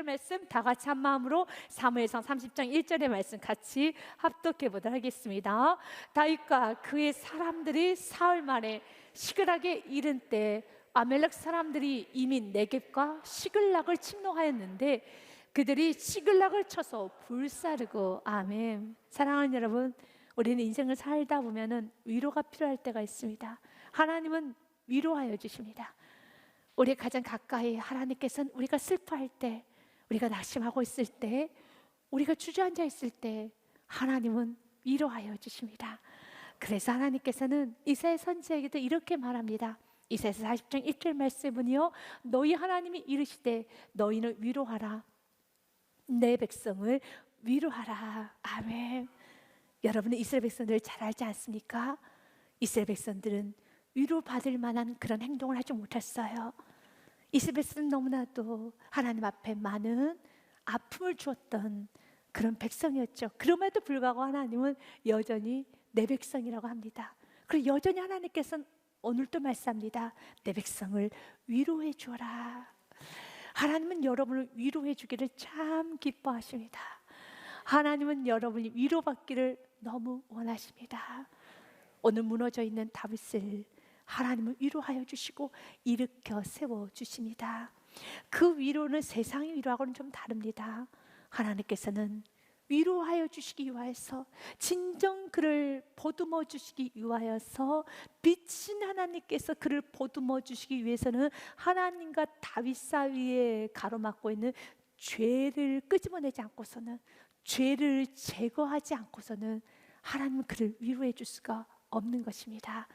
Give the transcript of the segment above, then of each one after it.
1절 말씀 다 같이 한 마음으로 사무엘상 30장 1절의 말씀 같이 합독해 보도록 하겠습니다. 다윗과 그의 사람들이 사흘 만에 시글락에 이른 때 아멜렉 사람들이 이미 네겝과 시글락을 침노하였는데 그들이 시글락을 쳐서 불사르고. 아멘. 사랑하는 여러분, 우리는 인생을 살다 보면은 위로가 필요할 때가 있습니다. 하나님은 위로하여 주십니다. 우리 가장 가까이 하나님께서는 우리가 슬퍼할 때, 우리가 낙심하고 있을 때, 우리가 주저앉아 있을 때 하나님은 위로하여 주십니다. 그래서 하나님께서는 이사야 선지자에게도 이렇게 말합니다. 이사야서 40장 1절 말씀은요, 너희 하나님이 이르시되 너희는 위로하라, 내 백성을 위로하라. 아멘. 여러분은 이스라엘 백성들을 잘 알지 않습니까? 이스라엘 백성들은 위로받을 만한 그런 행동을 하지 못했어요. 이스라엘 백성은 너무나도 하나님 앞에 많은 아픔을 주었던 그런 백성이었죠. 그럼에도 불구하고 하나님은 여전히 내 백성이라고 합니다. 그리고 여전히 하나님께서는 오늘도 말씀합니다. 내 백성을 위로해 주어라. 하나님은 여러분을 위로해 주기를 참 기뻐하십니다. 하나님은 여러분이 위로받기를 너무 원하십니다. 오늘 무너져 있는 다윗을 하나님은 위로하여 주시고 일으켜 세워 주십니다. 그 위로는 세상의 위로하고는 좀 다릅니다. 하나님께서는 위로하여 주시기 위하여서, 진정 그를 보듬어 주시기 위하여서, 빛인 하나님께서 그를 보듬어 주시기 위해서는 하나님과 다윗 사이에 가로막고 있는 죄를 끄집어내지 않고서는, 죄를 제거하지 않고서는 하나님은 그를 위로해 줄 수가 없는 것입니다.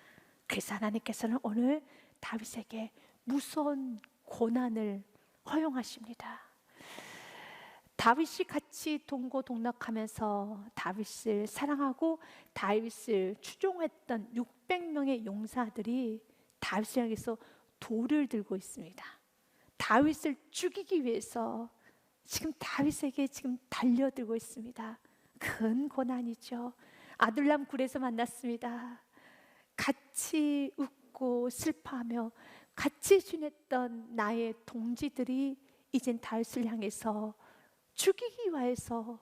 그래서 하나님께서는 오늘 다윗에게 무서운 고난을 허용하십니다. 다윗이 같이 동고동락하면서 다윗을 사랑하고 다윗을 추종했던 600명의 용사들이 다윗을 향해서 돌을 들고 있습니다. 다윗을 죽이기 위해서 지금 다윗에게 지금 달려들고 있습니다. 큰 고난이죠. 아둘람 굴에서 만났습니다. 같이 웃고 슬퍼하며 같이 지냈던 나의 동지들이 이젠 다윗을 향해서 죽이기 위해서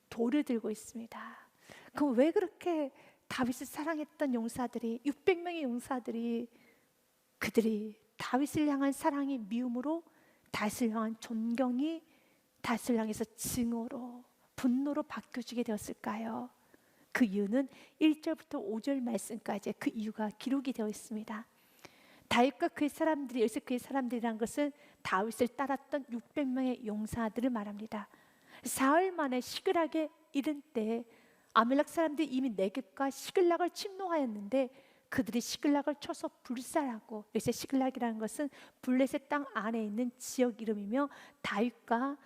돌을 들고 있습니다. 그럼 왜 그렇게 다윗을 사랑했던 용사들이, 600명의 용사들이, 그들이 다윗을 향한 사랑이 미움으로, 다윗을 향한 존경이 다윗을 향해서 증오로, 분노로 바뀌어지게 되었을까요? 그 이유는 1절부터 5절 말씀까지 그 이유가 기록이 되어 있습니다. 다윗과 그의 사람들이, 여기서 그의 사람들이란 것은 다윗을 따랐던 600명의 용사들을 말합니다. 사흘 만에 시글락에 이른 때 아멜렉 사람들이 이미 네겝과 시글락을 침노하였는데 그들이 시글락을 쳐서 불살하고, 여기서 시글락이라는 것은 블레셋 땅 안에 있는 지역 이름이며 다윗과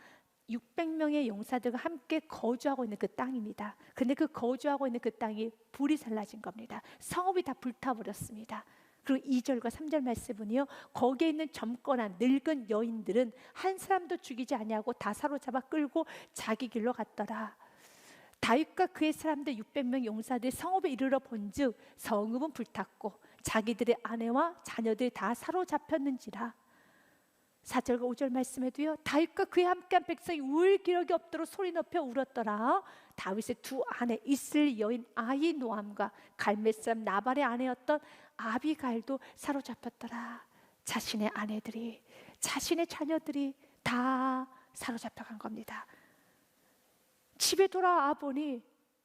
600명의 용사들과 함께 거주하고 있는 그 땅입니다. 그런데 그 거주하고 있는 그 땅이 불이 살라진 겁니다. 성읍이 다 불타버렸습니다. 그리고 2절과 3절 말씀은요, 거기에 있는 젊거나 늙은 여인들은 한 사람도 죽이지 아니하고 다 사로잡아 끌고 자기 길로 갔더라. 다윗과 그의 사람들 600명 용사들이 성읍에 이르러 본즉 성읍은 불탔고 자기들의 아내와 자녀들이 다 사로잡혔는지라. 4절과 5절 말씀에도요, 다윗과 그에 함께한 백성이 울 기력이 없도록 소리 높여 울었더라. 다윗의 두 아내 이슬 여인 아히노함과 갈멜 사람 나발의 아내였던 아비가일도 사로잡혔더라. 자신의 아내들이, 자신의 자녀들이 다 사로잡혀간 겁니다. 집에 돌아와 보니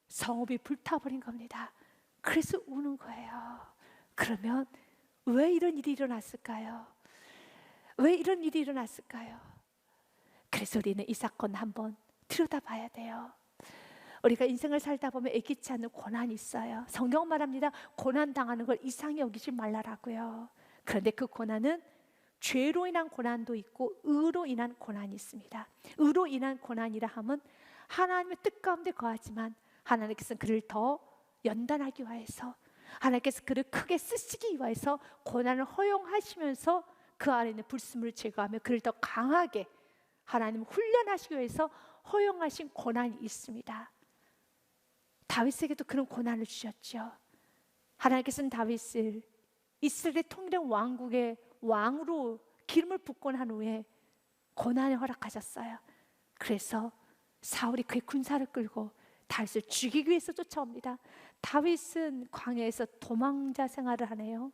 성읍이 불타버린 겁니다. 그래서 우는 거예요. 그러면 왜 이런 일이 일어났을까요? 왜 이런 일이 일어났을까요? 그래서 우리는 이 사건 한번 들여다봐야 돼요. 우리가 인생을 살다 보면 예기치 않은 고난이 있어요. 성경 말합니다. 고난 당하는 걸 이상히 여기지 말라라고요. 그런데 그 고난은 죄로 인한 고난도 있고 의로 인한 고난이 있습니다. 의로 인한 고난이라 함은 하나님의 뜻 가운데 거하지만 하나님께서는 그를 더 연단하기 위해서, 하나님께서 그를 크게 쓰시기 위해서 고난을 허용하시면서 그 안에 있는 불순물을 제거하며 그를 더 강하게 하나님을 훈련하시기 위해서 허용하신 고난이 있습니다. 다윗에게도 그런 고난을 주셨죠. 하나님께서는 다윗을 이스라엘의 통일된 왕국의 왕으로 기름을 붓고 난 후에 고난을 허락하셨어요. 그래서 사울이 그의 군사를 끌고 다윗을 죽이기 위해서 쫓아옵니다. 다윗은 광야에서 도망자 생활을 하네요.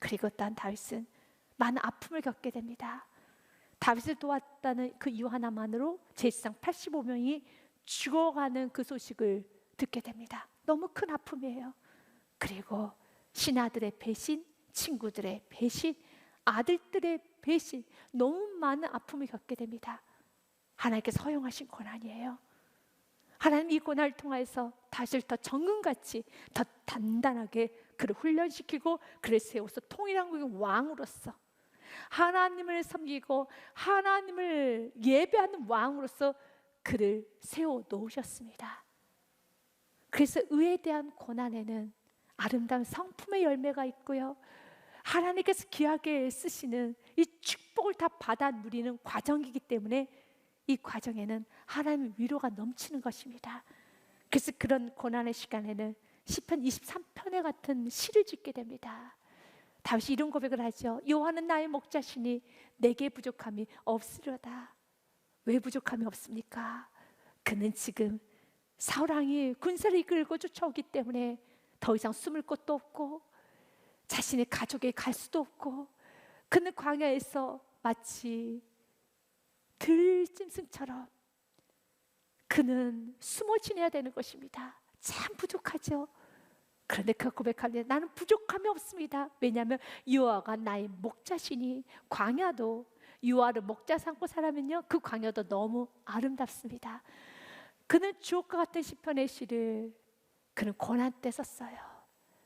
그리고 또한 다윗은 많은 아픔을 겪게 됩니다. 다윗을 도왔다는 그 이유 하나만으로 제사장 85명이 죽어가는 그 소식을 듣게 됩니다. 너무 큰 아픔이에요. 그리고 신하들의 배신, 친구들의 배신, 아들들의 배신, 너무 많은 아픔을 겪게 됩니다. 하나님께서 허용하신 고난이에요. 하나님 이 고난을 통해서 다윗을 더 정금같이 더 단단하게 그를 훈련시키고 그를 세워서 통일한국의 왕으로서 하나님을 섬기고 하나님을 예배하는 왕으로서 그를 세워 놓으셨습니다. 그래서 의에 대한 고난에는 아름다운 성품의 열매가 있고요, 하나님께서 귀하게 쓰시는 이 축복을 다 받아 누리는 과정이기 때문에 이 과정에는 하나님의 위로가 넘치는 것입니다. 그래서 그런 고난의 시간에는 시편 23편에 같은 시를 짓게 됩니다. 다윗이 이런 고백을 하죠. 여호와는 나의 목자시니 내게 부족함이 없으려다. 왜 부족함이 없습니까? 그는 지금 사울 왕이 군사를 이끌고 쫓아오기 때문에 더 이상 숨을 곳도 없고 자신의 가족에 갈 수도 없고, 그는 광야에서 마치 들짐승처럼 그는 숨어 지내야 되는 것입니다. 참 부족하죠. 그런데 그 고백하는데 나는 부족함이 없습니다. 왜냐하면 여호와가 나의 목자시니, 광야도 여호와를 목자 삼고 살아면요 그 광야도 너무 아름답습니다. 그는 주옥과 같은 시편의 시를 그는 고난 때 썼어요.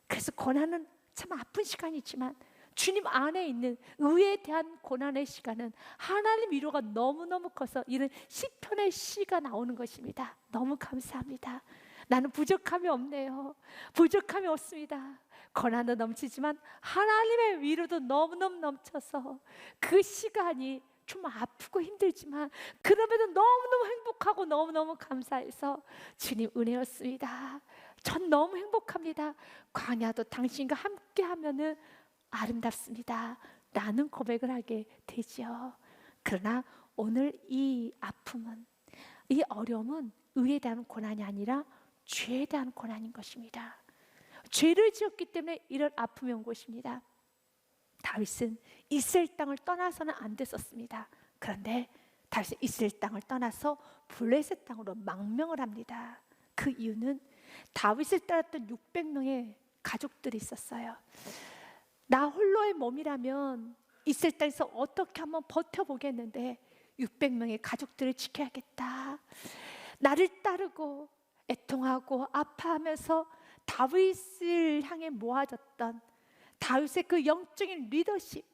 그래서 고난은 참 아픈 시간이지만 주님 안에 있는 의에 대한 고난의 시간은 하나님 위로가 너무너무 커서 이런 시편의 시가 나오는 것입니다. 너무 감사합니다. 나는 부족함이 없네요. 부족함이 없습니다. 고난도 넘치지만 하나님의 위로도 너무너무 넘쳐서 그 시간이 좀 아프고 힘들지만 그럼에도 너무너무 행복하고 너무너무 감사해서 주님 은혜였습니다. 전 너무 행복합니다. 광야도 당신과 함께 하면은 아름답습니다 라는 고백을 하게 되죠. 그러나 오늘 이 아픔은, 이 어려움은 의에 대한 고난이 아니라 죄에 대한 고난인 것입니다. 죄를 지었기 때문에 이런 아픔이 온 것입니다. 다윗은 이스라엘 땅을 떠나서는 안 됐었습니다. 그런데 다윗은 이스라엘 땅을 떠나서 블레셋 땅으로 망명을 합니다. 그 이유는 다윗을 따랐던 600명의 가족들이 있었어요. 나 홀로의 몸이라면 이스라엘 땅에서 어떻게 한번 버텨보겠는데 600명의 가족들을 지켜야겠다. 나를 따르고 애통하고 아파하면서 다윗을 향해 모아졌던 다윗의 그 영적인 리더십,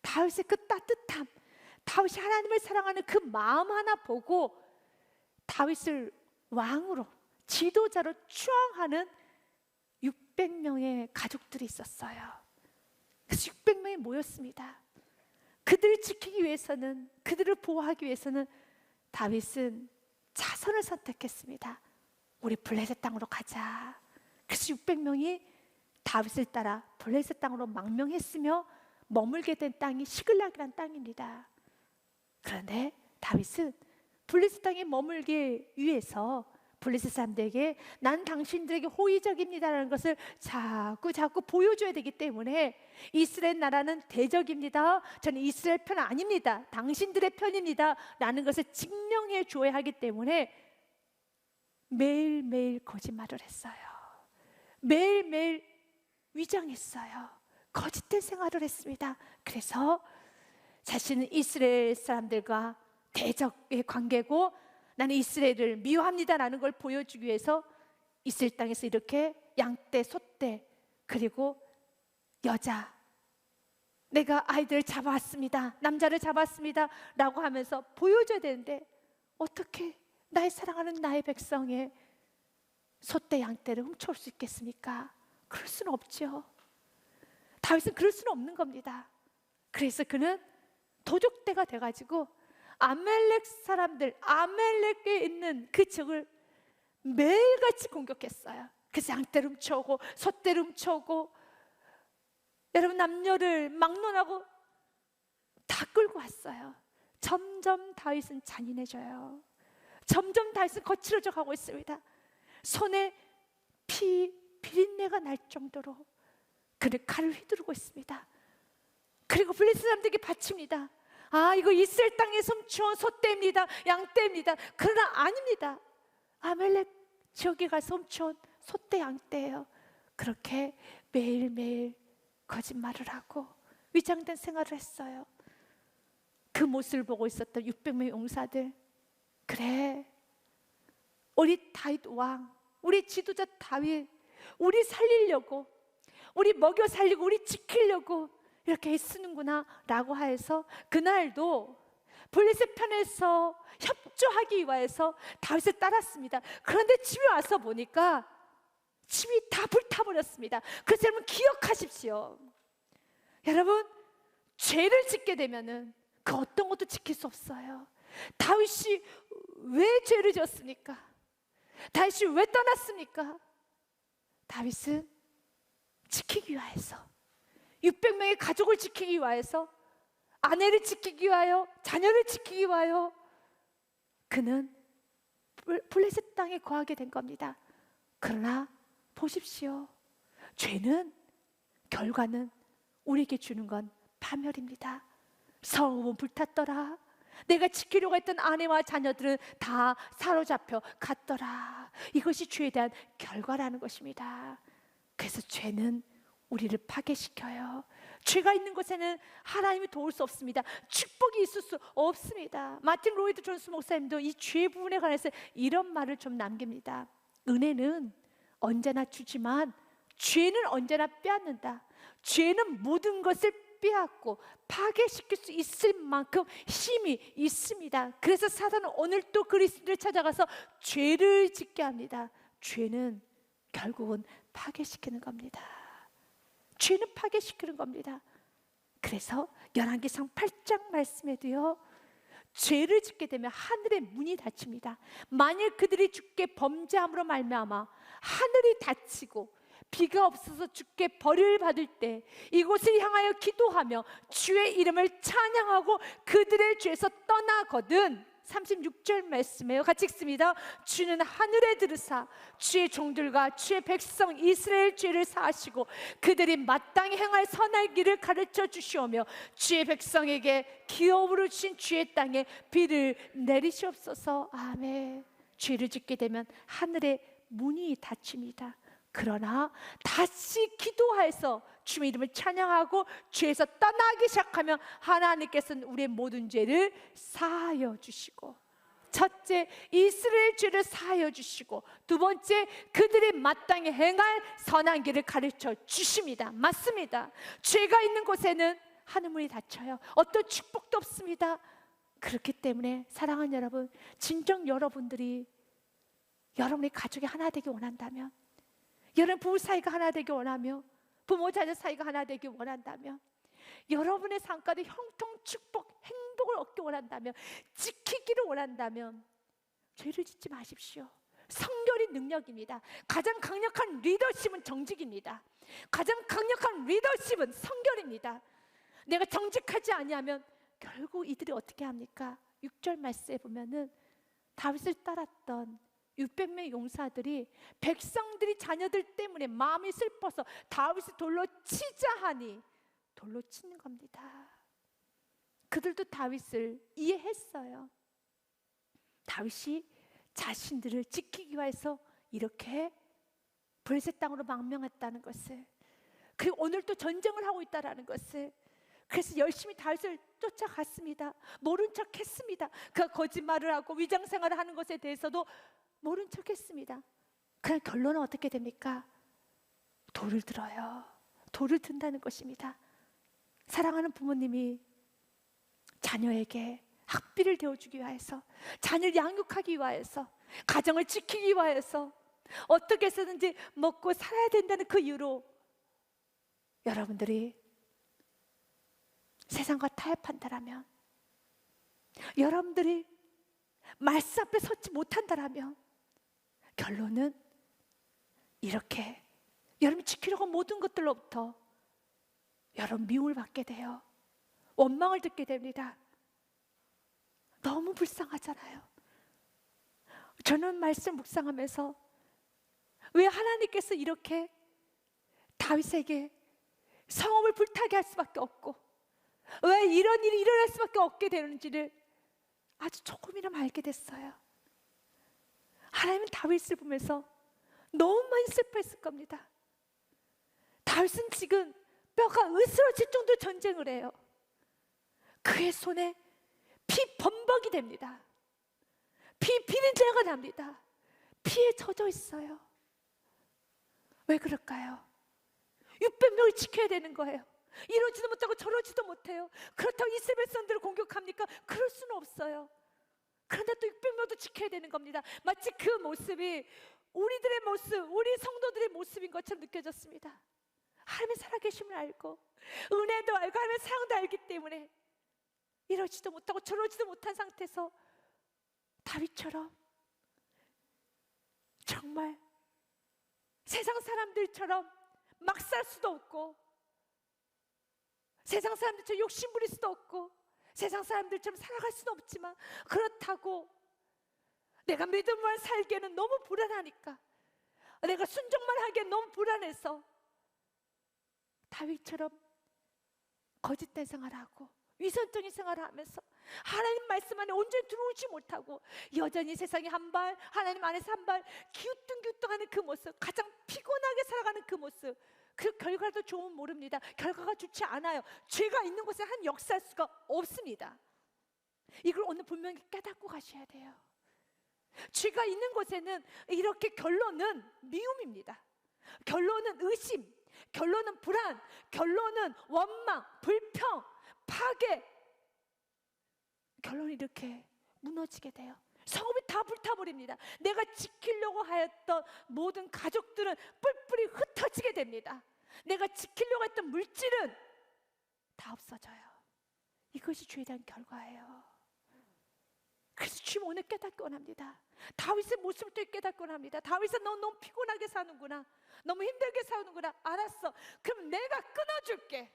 다윗의 그 따뜻함, 다윗이 하나님을 사랑하는 그 마음 하나 보고 다윗을 왕으로, 지도자로 추앙하는 600명의 가족들이 있었어요. 그래서 600명이 모였습니다. 그들을 지키기 위해서는, 그들을 보호하기 위해서는 다윗은 자선을 선택했습니다. 우리 블레셋 땅으로 가자. 그래서 600명이 다윗을 따라 블레셋 땅으로 망명했으며 머물게 된 땅이 시글락이라는 땅입니다. 그런데 다윗은 블레셋 땅에 머물기 위해서 블레셋 사람들에게 난 당신들에게 호의적입니다라는 것을 자꾸 보여줘야 되기 때문에 이스라엘 나라는 대적입니다, 저는 이스라엘 편 아닙니다, 당신들의 편입니다 라는 것을 증명해 줘야 하기 때문에 매일매일 거짓말을 했어요. 매일매일 위장했어요. 거짓된 생활을 했습니다. 그래서 자신은 이스라엘 사람들과 대적의 관계고 나는 이스라엘을 미워합니다라는 걸 보여주기 위해서 이스라엘 땅에서 이렇게 양떼, 소떼, 그리고 여자, 내가 아이들을 잡아왔습니다, 남자를 잡았습니다 라고 하면서 보여줘야 되는데 어떻게 나의 사랑하는 나의 백성의 소떼, 양떼를 훔쳐올 수 있겠습니까? 그럴 수는 없죠. 다윗은 그럴 수는 없는 겁니다. 그래서 그는 도적대가 돼가지고 아멜렉 사람들, 아멜렉에 있는 그 적을 매일같이 공격했어요. 그래서 양떼를 훔쳐오고 소떼를 훔쳐오고 여러분 남녀를 막론하고 다 끌고 왔어요. 점점 다윗은 잔인해져요. 점점 다윗은 거칠어져 가고 있습니다. 손에 비린내가 날 정도로 그는 칼을 휘두르고 있습니다. 그리고 블레셋 사람들에게 바칩니다. 아, 이거 이스라엘 땅에 숨겨온 소떼입니다, 양떼입니다. 그러나 아닙니다. 아멜렉 지역에 가서 훔쳐온 소떼, 양떼예요. 그렇게 매일매일 거짓말을 하고 위장된 생활을 했어요. 그 모습을 보고 있었던 600명의 용사들, 그래, 우리 다윗 왕, 우리 지도자 다윗, 우리 살리려고, 우리 먹여 살리고 우리 지키려고 이렇게 애쓰는구나 라고 하여서 그날도 블레셋 편에서 협조하기 위해서 다윗을 따랐습니다. 그런데 집에 와서 보니까 집이 다 불타버렸습니다. 그래서 여러분 기억하십시오. 여러분, 죄를 짓게 되면은 그 어떤 것도 지킬 수 없어요. 다윗이 왜 죄를 지었습니까? 다윗이 왜 떠났습니까? 다윗은 지키기 위해서, 600명의 가족을 지키기 위해서, 아내를 지키기 위하여, 자녀를 지키기 위하여 그는 블레셋 땅에 거하게 된 겁니다. 그러나 보십시오, 죄는 결과는 우리에게 주는 건 파멸입니다. 성읍은 불탔더라. 내가 지키려고 했던 아내와 자녀들은 다 사로잡혀 갔더라. 이것이 죄에 대한 결과라는 것입니다. 그래서 죄는 우리를 파괴시켜요. 죄가 있는 곳에는 하나님이 도울 수 없습니다. 축복이 있을 수 없습니다. 마틴 로이드 존스 목사님도 이 죄 부분에 관해서 이런 말을 좀 남깁니다. 은혜는 언제나 주지만 죄는 언제나 빼앗는다. 죄는 모든 것을 빼앗고 파괴시킬 수 있을 만큼 힘이 있습니다. 그래서 사단은 오늘 또 그리스도를 찾아가서 죄를 짓게 합니다. 죄는 결국은 파괴시키는 겁니다. 죄는 파괴시키는 겁니다. 그래서 열왕기상 8장 말씀에도요, 죄를 짓게 되면 하늘의 문이 닫힙니다. 만일 그들이 주께 범죄함으로 말미암아 하늘이 닫히고 비가 없어서 주께 벌을 받을 때 이곳을 향하여 기도하며 주의 이름을 찬양하고 그들의 죄에서 떠나거든. 36절 말씀이에요. 같이 읽습니다. 주는 하늘에 들으사 주의 종들과 주의 백성 이스라엘 죄를 사하시고 그들이 마땅히 행할 선할 길을 가르쳐 주시오며 주의 백성에게 기업으로 주신 주의 땅에 비를 내리시옵소서. 아멘. 죄를 짓게 되면 하늘의 문이 닫힙니다. 그러나 다시 기도해서 주의 이름을 찬양하고 죄에서 떠나기 시작하면 하나님께서는 우리의 모든 죄를 사하여 주시고, 첫째, 이스라엘 죄를 사하여 주시고, 두 번째, 그들이 마땅히 행할 선한 길을 가르쳐 주십니다. 맞습니다. 죄가 있는 곳에는 하늘문이 닫혀요. 어떤 축복도 없습니다. 그렇기 때문에 사랑하는 여러분, 진정 여러분들이 여러분의 가족이 하나 되기 원한다면, 여러분 부부 사이가 하나 되기 원하며 부모 자녀 사이가 하나 되기 원한다면, 여러분의 삶 가운데 형통, 축복, 행복을 얻기 원한다면, 지키기를 원한다면 죄를 짓지 마십시오. 성결이 능력입니다. 가장 강력한 리더십은 정직입니다. 가장 강력한 리더십은 성결입니다. 내가 정직하지 아니하면 결국 이들이 어떻게 합니까? 6절 말씀에 보면은 다윗을 따랐던 600명의 용사들이 백성들이 자녀들 때문에 마음이 슬퍼서 다윗을 돌로 치자 하니 돌로 치는 겁니다. 그들도 다윗을 이해했어요. 다윗이 자신들을 지키기 위해서 이렇게 블레셋 땅으로 망명했다는 것을, 그리고 오늘 또 전쟁을 하고 있다는 것을, 그래서 열심히 다윗을 쫓아갔습니다. 모른 척 했습니다. 그가 거짓말을 하고 위장생활을 하는 것에 대해서도 모른 척 했습니다. 그럼 결론은 어떻게 됩니까? 돌을 들어요. 돌을 든다는 것입니다. 사랑하는 부모님이 자녀에게 학비를 대어주기 위해서, 자녀를 양육하기 위해서, 가정을 지키기 위해서 어떻게 해서든지 먹고 살아야 된다는 그 이유로 여러분들이 세상과 타협한다라면, 여러분들이 말씀 앞에 서지 못한다라면 결론은 이렇게 여러분이 지키려고 모든 것들로부터 여러분 미움을 받게 돼요. 원망을 듣게 됩니다. 너무 불쌍하잖아요. 저는 말씀 묵상하면서 왜 하나님께서 이렇게 다윗에게 성읍을 불타게 할 수밖에 없고 왜 이런 일이 일어날 수밖에 없게 되는지를 아주 조금이나마 알게 됐어요. 하나님은 다윗을 보면서 너무 많이 슬퍼했을 겁니다. 다윗은 지금 뼈가 으스러질 정도로 전쟁을 해요. 그의 손에 피 범벅이 됩니다. 피 비린내가 납니다. 피에 젖어 있어요. 왜 그럴까요? 600명을 지켜야 되는 거예요. 이러지도 못하고 저러지도 못해요. 그렇다고 이스라엘 백성들을 공격합니까? 그럴 수는 없어요. 그런데 또 600명도 지켜야 되는 겁니다. 마치 그 모습이 우리들의 모습, 우리 성도들의 모습인 것처럼 느껴졌습니다. 하나님의 살아계심을 알고 은혜도 알고 하나님의 사랑도 알기 때문에 이러지도 못하고 저러지도 못한 상태에서 다윗처럼 정말 세상 사람들처럼 막 살 수도 없고 세상 사람들처럼 욕심 부릴 수도 없고 세상 사람들처럼 살아갈 수는 없지만 그렇다고 내가 믿음만 살기에는 너무 불안하니까 내가 순종만 하기엔 너무 불안해서 다윗처럼 거짓된 생활하고 위선적인 생활을 하면서 하나님 말씀 안에 온전히 들어오지 못하고 여전히 세상에 한 발 하나님 안에서 한 발 기우뚱기우뚱하는 그 모습, 가장 피곤하게 살아가는 그 모습, 그 결과도 좋으면 모릅니다. 결과가 좋지 않아요. 죄가 있는 곳에 한 역사할 수가 없습니다. 이걸 오늘 분명히 깨닫고 가셔야 돼요. 죄가 있는 곳에는 이렇게 결론은 미움입니다. 결론은 의심, 결론은 불안, 결론은 원망, 불평, 파괴, 결론이 이렇게 무너지게 돼요. 성읍이 다 불타버립니다. 내가 지키려고 하였던 모든 가족들은 뿔뿔이 흩어지게 됩니다. 내가 지키려고 했던 물질은 다 없어져요. 이것이 죄에 대한 결과예요. 그래서 주님 오늘 깨닫기 원합니다. 다윗의 모습을 또 깨닫기 원합니다. 다윗은 너무 피곤하게 사는구나, 너무 힘들게 사는구나. 알았어, 그럼 내가 끊어줄게.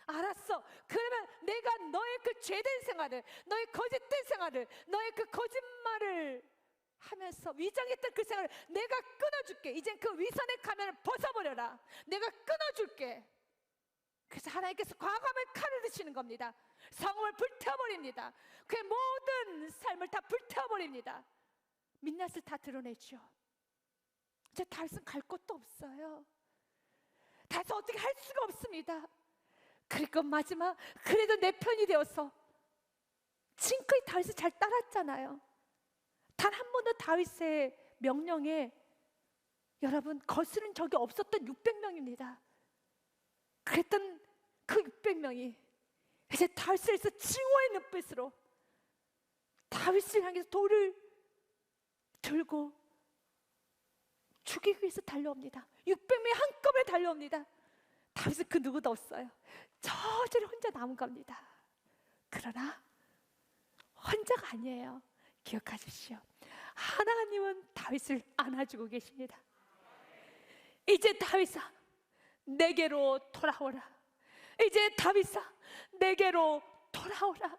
알았어, 그러면 내가 너의 그 죄된 생활을, 너의 거짓된 생활을, 너의 그 거짓말을 하면서 위장했던 그 생활을 내가 끊어줄게. 이젠 그 위선의 가면을 벗어버려라. 내가 끊어줄게. 그래서 하나님께서 과감한 칼을 드시는 겁니다. 성읍을 불태워버립니다. 그의 모든 삶을 다 불태워버립니다. 민낯을 다 드러내죠. 이제 다윗은 갈 곳도 없어요. 다윗은 어떻게 할 수가 없습니다. 그리고 마지막, 그래도 내 편이 되어서 지금까지 다윗을 잘 따랐잖아요. 단 한 번도 다윗의 명령에 여러분 거스른 적이 없었던 600명입니다. 그랬던 그 600명이 이제 다윗을 해서 증오의 눈빛으로 다윗을 향해서 돌을 들고 죽이기 위해서 달려옵니다. 600명이 한꺼번에 달려옵니다. 다윗은 그 누구도 없어요. 저절로 혼자 남은 겁니다. 그러나 혼자가 아니에요. 기억하십시오. 하나님은 다윗을 안아주고 계십니다. 이제 다윗아, 내게로 돌아오라. 이제 다윗아, 내게로 돌아오라.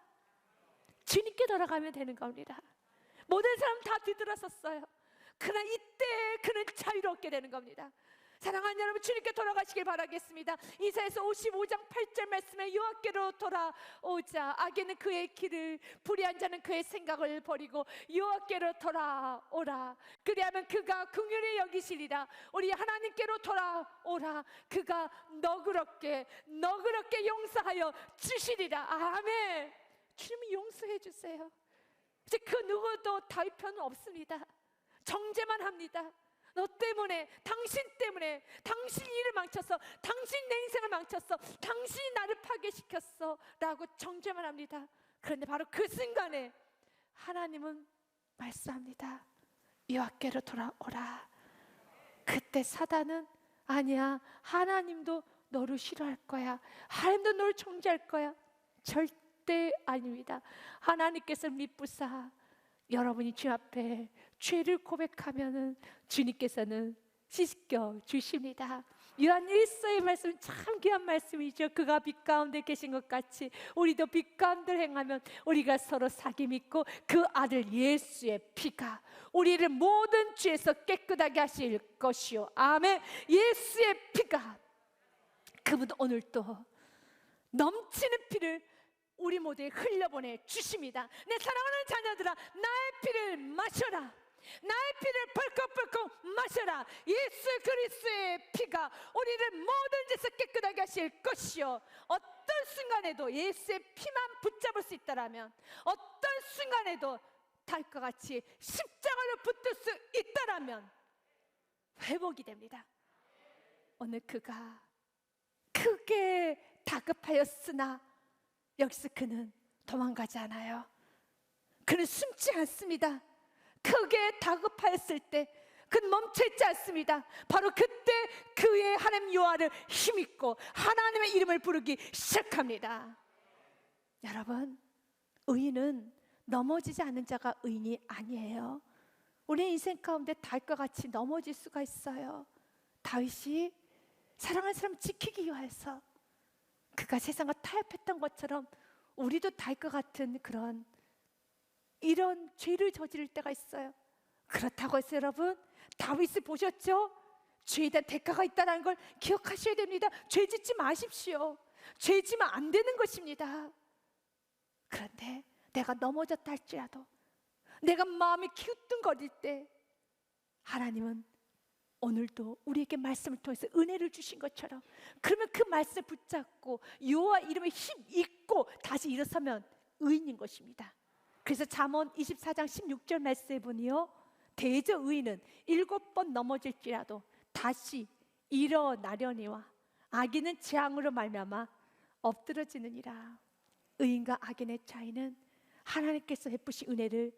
주님께 돌아가면 되는 겁니다. 모든 사람 다 뒤돌아섰어요. 그러나 이때 그는 자유롭게 되는 겁니다. 사랑하는 여러분, 주님께 돌아가시길 바라겠습니다. 이사야서 55장 8절 말씀에 여호와께로 돌아오자. 악인은 그의 길을, 불의한 자는 그의 생각을 버리고 여호와께로 돌아오라. 그리하면 그가 긍휼히 여기시리라. 우리 하나님께로 돌아오라. 그가 너그럽게 용서하여 주시리라. 아멘. 주님은 용서해 주세요. 이제 그 누구도 다윗 편은 없습니다. 정죄만 합니다. 너 때문에, 당신 때문에, 당신 일을 망쳤어, 당신 내 인생을 망쳤어, 당신이 나를 파괴시켰어 라고 정죄만 합니다. 그런데 바로 그 순간에 하나님은 말씀합니다. 여호와께로 돌아오라. 그때 사단은 아니야, 하나님도 너를 싫어할 거야, 하나님도 너를 정죄할 거야. 절대 아닙니다. 하나님께서 미쁘사 여러분이 주 앞에 죄를 고백하면은 주님께서는 씻겨 주십니다. 요한 1서의 말씀 참 귀한 말씀이죠. 그가 빛 가운데 계신 것 같이 우리도 빛 가운데 행하면 우리가 서로 사귐 있고 그 아들 예수의 피가 우리를 모든 죄에서 깨끗하게 하실 것이요. 아멘. 예수의 피가, 그분 오늘도 넘치는 피를 우리 모두에 흘려보내 주십니다. 내 사랑하는 자녀들아, 나의 피를 마셔라. 나의 피를 벌컥벌컥 마셔라. 예수 그리스도의 피가 우리를 모든 죄에서 깨끗하게 하실 것이요. 어떤 순간에도 예수의 피만 붙잡을 수 있다라면, 어떤 순간에도 다윗과 같이 십자가를 붙들 수 있다라면 회복이 됩니다. 오늘 그가 크게 다급하였으나 여기서 그는 도망가지 않아요. 그는 숨지 않습니다. 크게 다급하였을 때 그는 멈춰있지 않습니다. 바로 그때 그의 하나님 여호와를 힘입고 하나님의 이름을 부르기 시작합니다. 여러분, 의인은 넘어지지 않는 자가 의인이 아니에요. 우리 인생 가운데 다윗과 같이 넘어질 수가 있어요. 다윗이 사랑하는 사람 지키기 위해서 그가 세상과 타협했던 것처럼 우리도 다윗과 같은 이런 죄를 저지를 때가 있어요. 그렇다고 해서 여러분, 다윗을 보셨죠? 죄에 대한 대가가 있다는 걸 기억하셔야 됩니다. 죄 짓지 마십시오. 죄 지면 안 되는 것입니다. 그런데 내가 넘어졌다 할지라도, 내가 마음이 기우뚱거릴 때 하나님은 오늘도 우리에게 말씀을 통해서 은혜를 주신 것처럼, 그러면 그 말씀을 붙잡고 여호와 이름에 힘입고 다시 일어서면 의인인 것입니다. 그래서 잠언 24장 16절 말씀에 보니요, 대저 의인은 7번 넘어질지라도 다시 일어나려니와 악인은 재앙으로 말미암아 엎드러지느니라. 의인과 악인의 차이는 하나님께서 베푸신 은혜를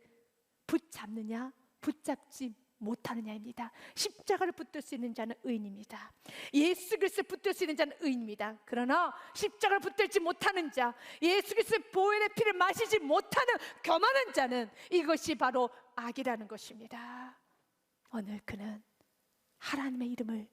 붙잡느냐 붙잡지 못하느냐입니다. 십자가를 붙들 수 있는 자는 의인입니다. 예수 그리스도를 붙들 수 있는 자는 의인입니다. 그러나 십자가를 붙들지 못하는 자, 예수 그리스도의 보혈의 피를 마시지 못하는 교만한 자는 이것이 바로 악이라는 것입니다. 오늘 그는 하나님의 이름을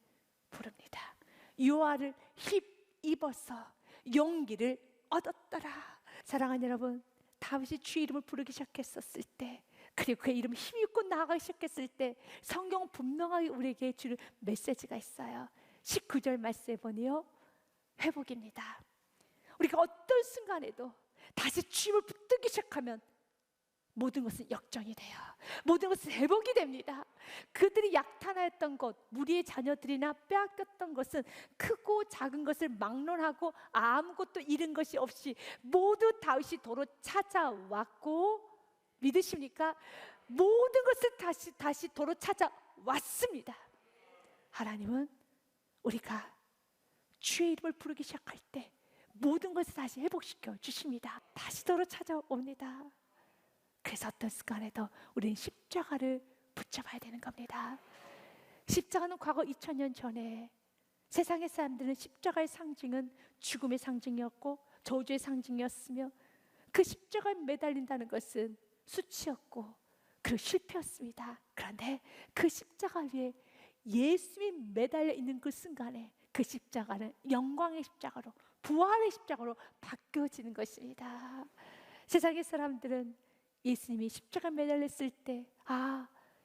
부릅니다. 여호와를 힘입어서 용기를 얻었더라. 사랑하는 여러분, 다윗이 주의 이름을 부르기 시작했었을 때, 그리고 그의 이름을 힘입고 나아가기 시작했을 때 성경은 분명하게 우리에게 주는 메시지가 있어요. 19절 말씀에 보니요, 회복입니다. 우리가 어떤 순간에도 다시 주님을 붙들기 시작하면 모든 것은 역정이 돼요. 모든 것은 회복이 됩니다. 그들이 약탈하였던 것, 무리의 자녀들이나 빼앗겼던 것은 크고 작은 것을 막론하고 아무것도 잃은 것이 없이 모두 다윗이 도로 찾아왔고, 믿으십니까? 모든 것을 다시 도로 찾아왔습니다. 하나님은 우리가 주의 이름을 부르기 시작할 때 모든 것을 다시 회복시켜 주십니다. 다시 도로 찾아옵니다. 그래서 어떤 순간에도 우리는 십자가를 붙잡아야 되는 겁니다. 십자가는 과거 2000년 전에 세상의 사람들은 십자가의 상징은 죽음의 상징이었고 저주의 상징이었으며, 그 십자가에 매달린다는 것은 수치였고 그리고 실패였습니다. 그런데 그 십자가 위에 예수님이 매달려 있는 그 순간에 그 십자가는 영광의 십자가로, 부활의 십자가로 바뀌어지는 것입니다. 세상의 사람들은 예수님이 십자가에 매달렸을 때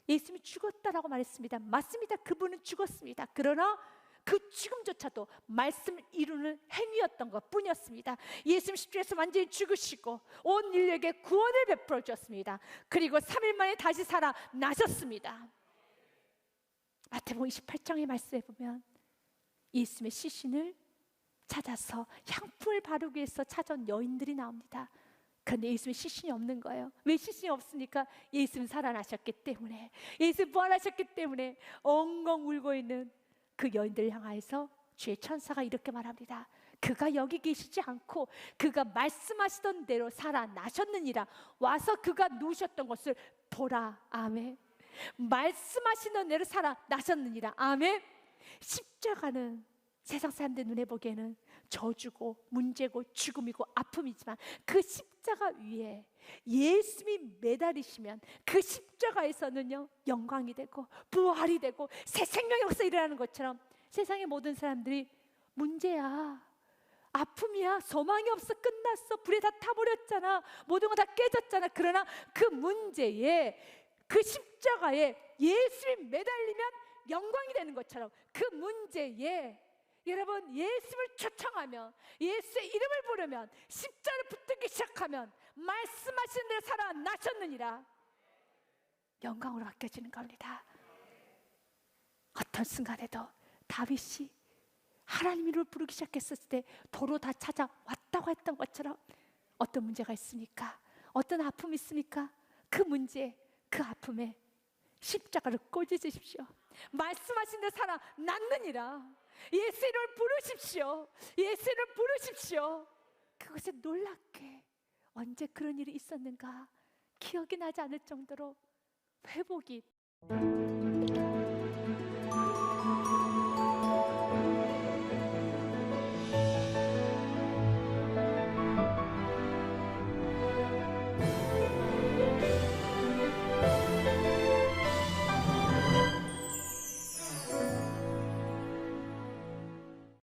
예수님이 죽었다라고 말했습니다. 맞습니다. 그분은 죽었습니다. 그러나 그 죽음조차도 말씀을 이루는 행위였던 것 뿐이었습니다. 예수님 십자가에서 완전히 죽으시고 온 인류에게 구원을 베풀어 주셨습니다. 그리고 3일 만에 다시 살아나셨습니다. 마태복음 28장의 말씀에 보면 예수님의 시신을 찾아서 향품을 바르기 위해서 찾아온 여인들이 나옵니다. 그런데 예수님의 시신이 없는 거예요. 왜 시신이 없습니까? 예수님 살아나셨기 때문에, 예수님 부활하셨기 때문에. 엉엉 울고 있는 그 여인들을 향하여서 주의 천사가 이렇게 말합니다. 그가 여기 계시지 않고 그가 말씀하시던 대로 살아나셨느니라. 와서 그가 누우셨던 것을 보라. 아멘. 말씀하시던 대로 살아나셨느니라. 아멘. 십자가는 세상 사람들 눈에 보기에는 저주고 문제고 죽음이고 아픔이지만 그 십자가 위에 예수님이 매달리시면 그 십자가에서는요 영광이 되고 부활이 되고 새 생명의 역사 일어나는 것처럼 세상의 모든 사람들이 문제야, 아픔이야, 소망이 없어, 끝났어, 불에 다 타버렸잖아, 모든 거 다 깨졌잖아. 그러나 그 문제에, 그 십자가에 예수님 매달리면 영광이 되는 것처럼 그 문제에 여러분 예수를 초청하면, 예수의 이름을 부르면, 십자를 붙들기 시작하면 말씀하신 대로 살아나셨느니라 영광으로 바뀌어지는 겁니다. 어떤 순간에도 다윗이 하나님 이름을 부르기 시작했을 때 도로 다 찾아왔다고 했던 것처럼 어떤 문제가 있습니까? 어떤 아픔이 있습니까? 그 문제, 그 아픔에 십자가를 꽂으십시오. 말씀하신 대로 살아났느니라. 예수 이름을 부르십시오. 예수 이름을 부르십시오. 그것에 놀랍게 언제 그런 일이 있었는가 기억이 나지 않을 정도로 회복이